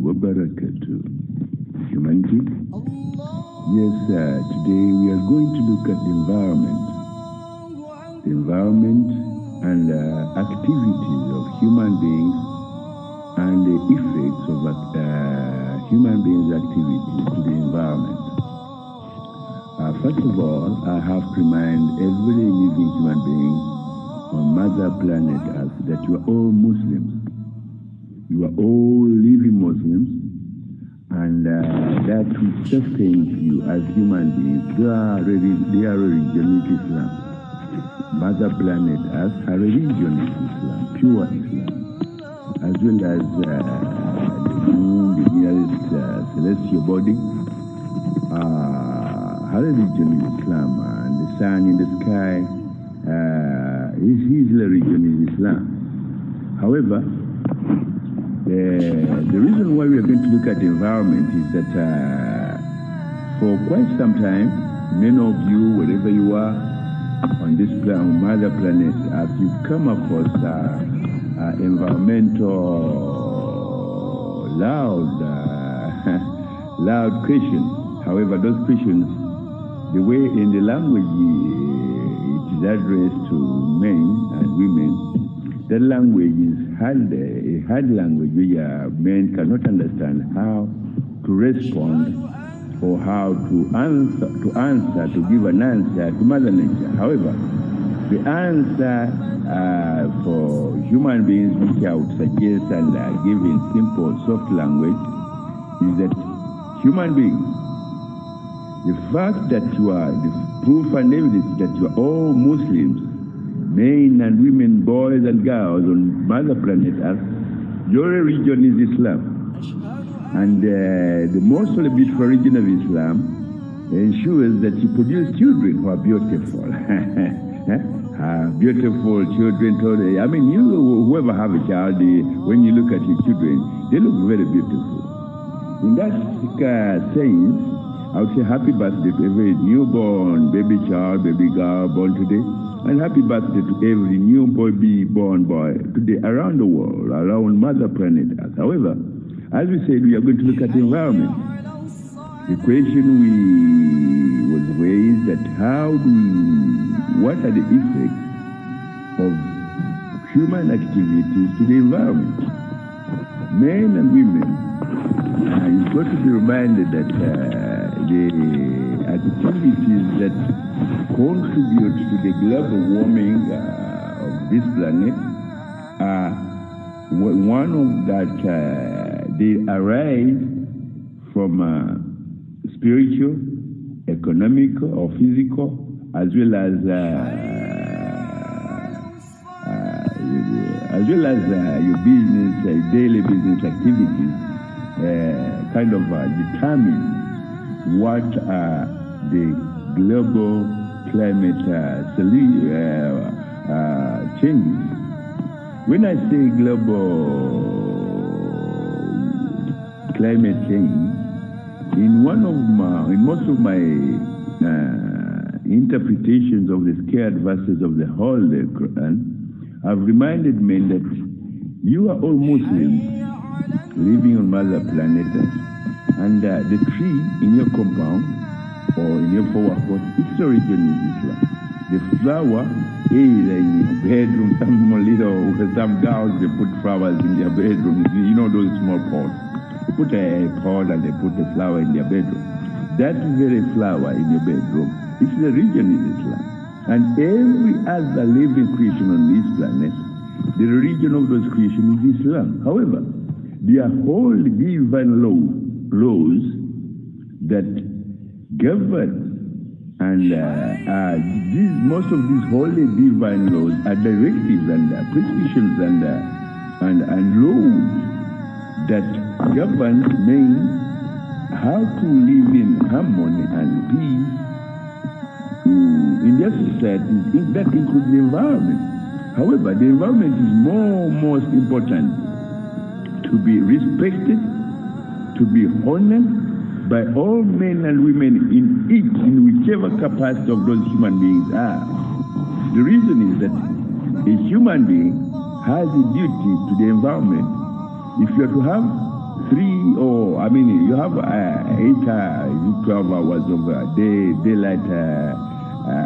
wa barakatuh. Humanity. Yes, today we are going to look at the environment. The environment and activities of human beings and the effects of human beings' activities to the environment. First of all, I have to remind every living human being on Mother Planet Earth that you are all Muslims. You are all living Muslims, and that which sustains you as human beings, their religion is Islam. Mother Planet Earth, her religion is Islam, pure Islam, as well as the moon, the nearest celestial body. Her religion is Islam, and the sun in the sky, his religion is Islam. However, the reason why we are going to look at the environment is that for quite some time, many of you, wherever you are on this planet, Mother Planet, as you've come across environmental loud questions. However, those questions, the way in the language it is addressed to men and women, that language is a hard language where men cannot understand how to respond or how to give an answer to Mother Nature. However, the answer for human beings, which I would suggest and give in simple, soft language, is that human beings, the fact that you are, the proof and evidence that you are all Muslims, men and women, boys and girls on Mother Planet Earth, your religion is Islam. And the most beautiful religion of Islam ensures that you produce children who are beautiful. Beautiful children. I mean, whoever have a child, when you look at your children, they look very beautiful. In that sense, I would say happy birthday to every newborn baby child, baby girl born today, and happy birthday to every new born boy today around the world, around Mother Planet Earth. However, as we said, we are going to look at the environment. The question was raised that what are the effects of human activities to the environment? Men and women, you've got to be reminded that the activities that contribute to the global warming of this planet are one of that they arise from spiritual, economic, or physical, as well as your business, daily business activities, kind of determine what are the global climate changes. When I say global climate change, in most of my interpretations of the scared verses of the Holy Quran, I've reminded men that you are all Muslims living on Mother Planet, and the tree in your compound or in your flower pot, its origin is Islam. The flower is in your bedroom. Some girls, they put flowers in their bedroom. You know those small pots. They put a pot and they put a flower in their bedroom. That very flower in your bedroom, its religion is Islam. And every other living creation on this planet, the religion of those creations is Islam. However, there are whole divine laws that govern, and most of these holy divine laws are directives and prescriptions and laws that govern men how to live in harmony and peace in their societies. That includes the environment. However, the environment is most important to be respected, to be honored by all men and women in whichever capacity of those human beings are. The reason is that a human being has a duty to the environment. If you are to have you have 12 hours of daylight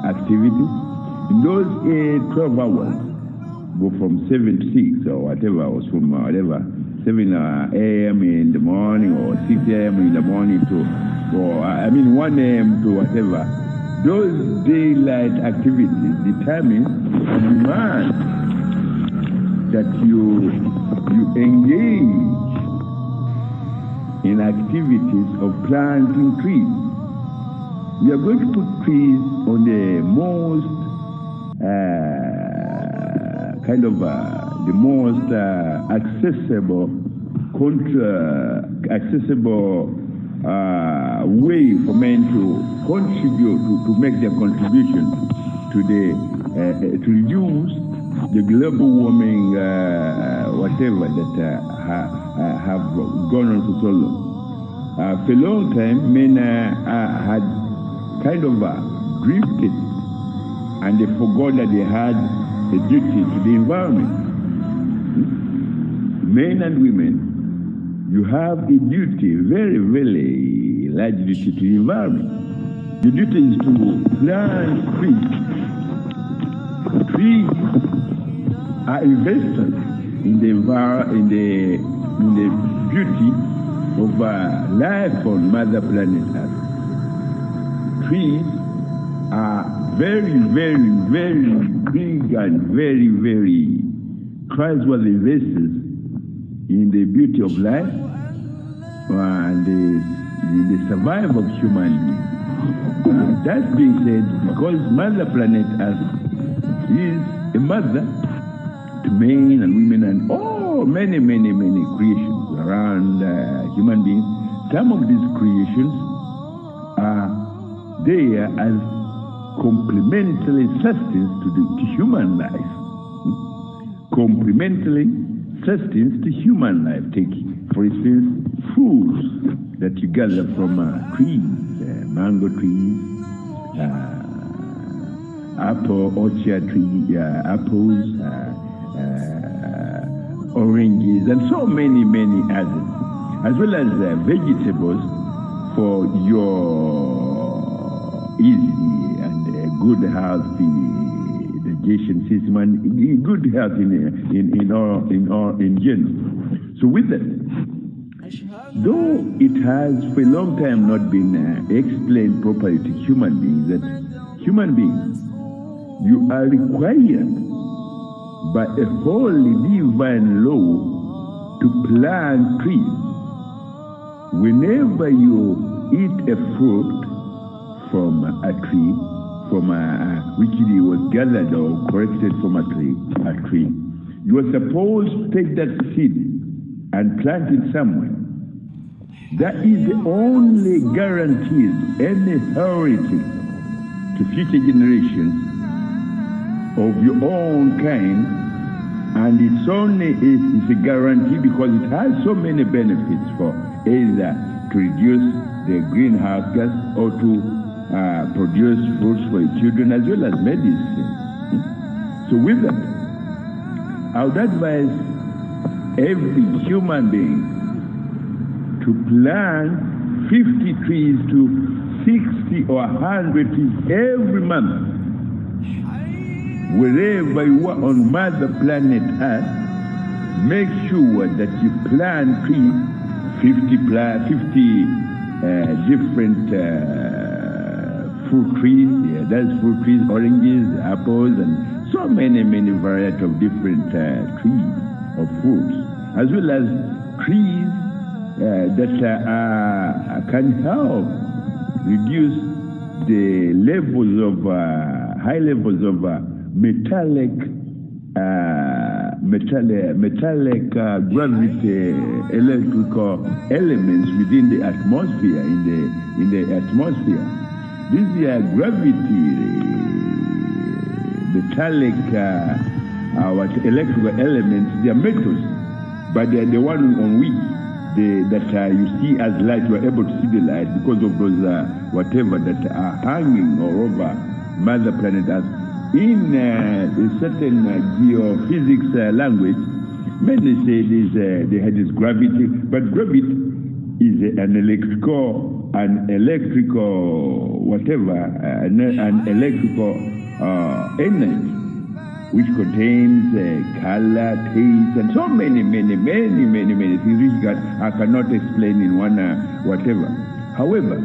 activities. In those 12 hours, go from 7 to 6 or whatever, or from 7 a.m. in the morning or 6 a.m. in the morning to, 1 a.m. to whatever. Those daylight activities determine and demand that you engage in activities of planting trees. We are going to put trees on the most accessible way for men to contribute, to make their contribution to to reduce the global warming, whatever that have gone on for so long. For a long time, men had kind of drifted, and they forgot that they had a duty to the environment. Men and women, you have a duty, very, very large duty to the environment. The duty is to plant trees. Trees are investors in the beauty of life on Mother Planet Earth. Trees are very, very, very big and very, very trustworthy investors in the beauty of life and the survival of humanity. That being said, because Mother Planet Earth is a mother to men and women and many, many, many creations around human beings, some of these creations are there as complementary sustenance to human life. Complementary sustenance to human life. Take, for instance, fruits that you gather from trees, mango trees, orchard trees, apples, oranges, and so many, many others, as well as vegetables for your easy and good healthy digestion system and good health in general. So with that, though it has for a long time not been explained properly to human beings, that human beings, you are required by a holy divine law to plant trees. Whenever you eat a fruit from a tree, which was gathered or collected from a tree, you are supposed to take that seed and plant it somewhere. That is the only guarantee any heritage to future generations of your own kind, and it's a guarantee because it has so many benefits for either to reduce the greenhouse gas or to produce fruits for your children as well as medicine. So with that, I would advise every human being to plant 50 trees to 60 or 100 trees every month. Wherever you are on Mother Planet Earth, make sure that you plant trees, 50 different fruit trees. That's fruit trees, oranges, apples, and so many, many varieties of different trees of fruits, as well as trees that can help reduce the levels of high levels of metallic gravity electrical elements within the atmosphere, in the atmosphere. These are gravity metallic electrical elements. They are metals, but they are the one on which that you see as light. You are able to see the light because of those whatever that are hanging all over Mother Planet Earth. In a certain geophysics language, Many say they had this gravity, but gravity is an electrical, energy which contains color, taste, and so many things which I cannot explain in one whatever. However,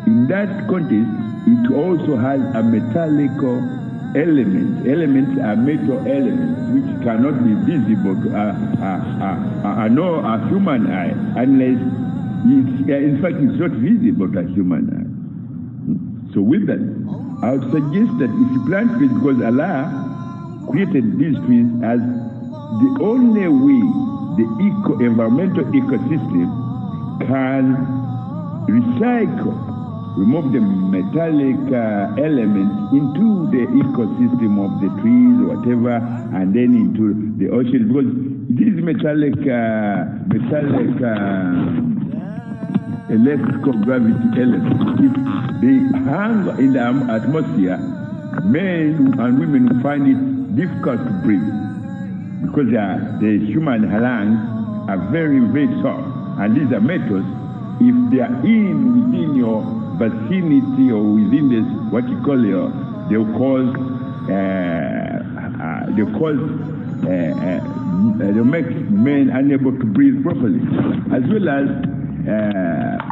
in that context, it also has a metallical element. Elements are metal elements which cannot be visible to a human eye unless in fact it's not visible to a human eye. So with that, I would suggest that if you plant trees, because Allah created these trees as the only way the environmental ecosystem can remove the metallic elements into the ecosystem of the trees or whatever, and then into the ocean, because these metallic electrical gravity elements, if they hang in the atmosphere, men and women find it difficult to breathe, because the human lungs are very soft, and these are metals. If they are within your vicinity or within this, what you call they'll make men unable to breathe properly, as well as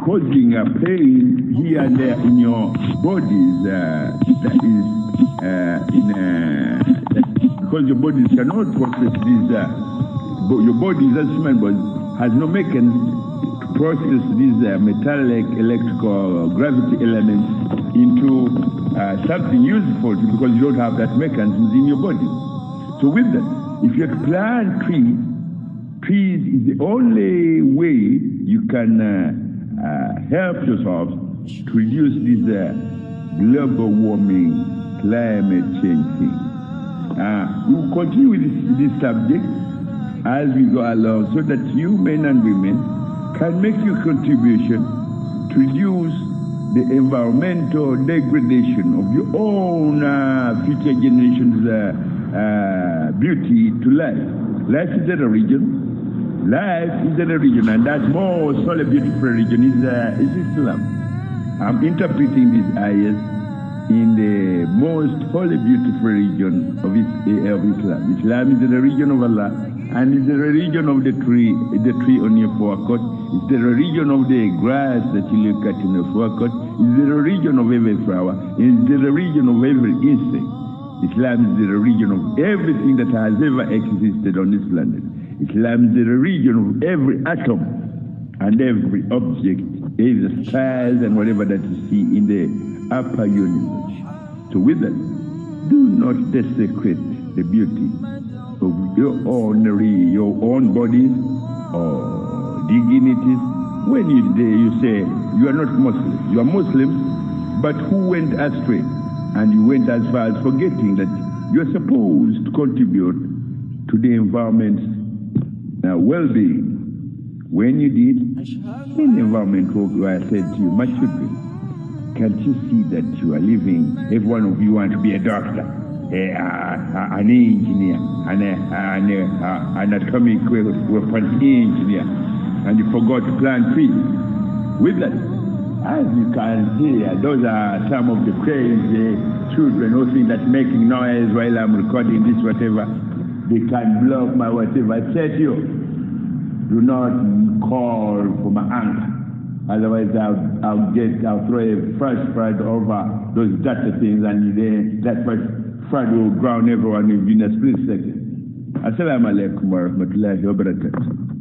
causing a pain here and there in your bodies. Because your bodies cannot process these. Your body, as human body, has no mechanism to process these metallic electrical gravity elements into something useful, because you don't have that mechanism in your body. So with that, if you plant trees is the only way you can help yourself to reduce this global warming, climate change thing. We will continue with this subject as we go along, so that you men and women can make your contribution to reduce the environmental degradation of your own future generations' beauty to life. Life is a religion. And that most holy, beautiful religion is Islam. I'm interpreting these ayahs in the most holy, beautiful religion of Islam. Islam is the religion of Allah, and it's the religion of the tree on your forecourt. It's the religion of the grass that you look at in your forecourt. It's the religion of every flower. It's the religion of every insect. Islam is the religion of everything that has ever existed on this planet. Islam is the religion of every atom and every object, either stars and whatever that you see in the upper universe. So with that, do not desecrate the beauty of your own bodies or dignities. When you say you are not Muslim, you are Muslim, but who went astray? And you went as far as forgetting that you are supposed to contribute to the environment's well-being. When you did, in the environment where I said to you, my children, can't you see that you are living, every one of you want to be a doctor, an engineer, an atomic weapons engineer, and you forgot to plant trees? With that, as you can hear, those are some of the crazy children who think that making noise while I'm recording this whatever, they can block my whatever. I said to you, do not call for my answer. Otherwise, I'll throw a fresh flood over those data things, and then that fresh flood will drown everyone in a split second. Assalamu alaikum wa rahmatullahi wa barakatuh.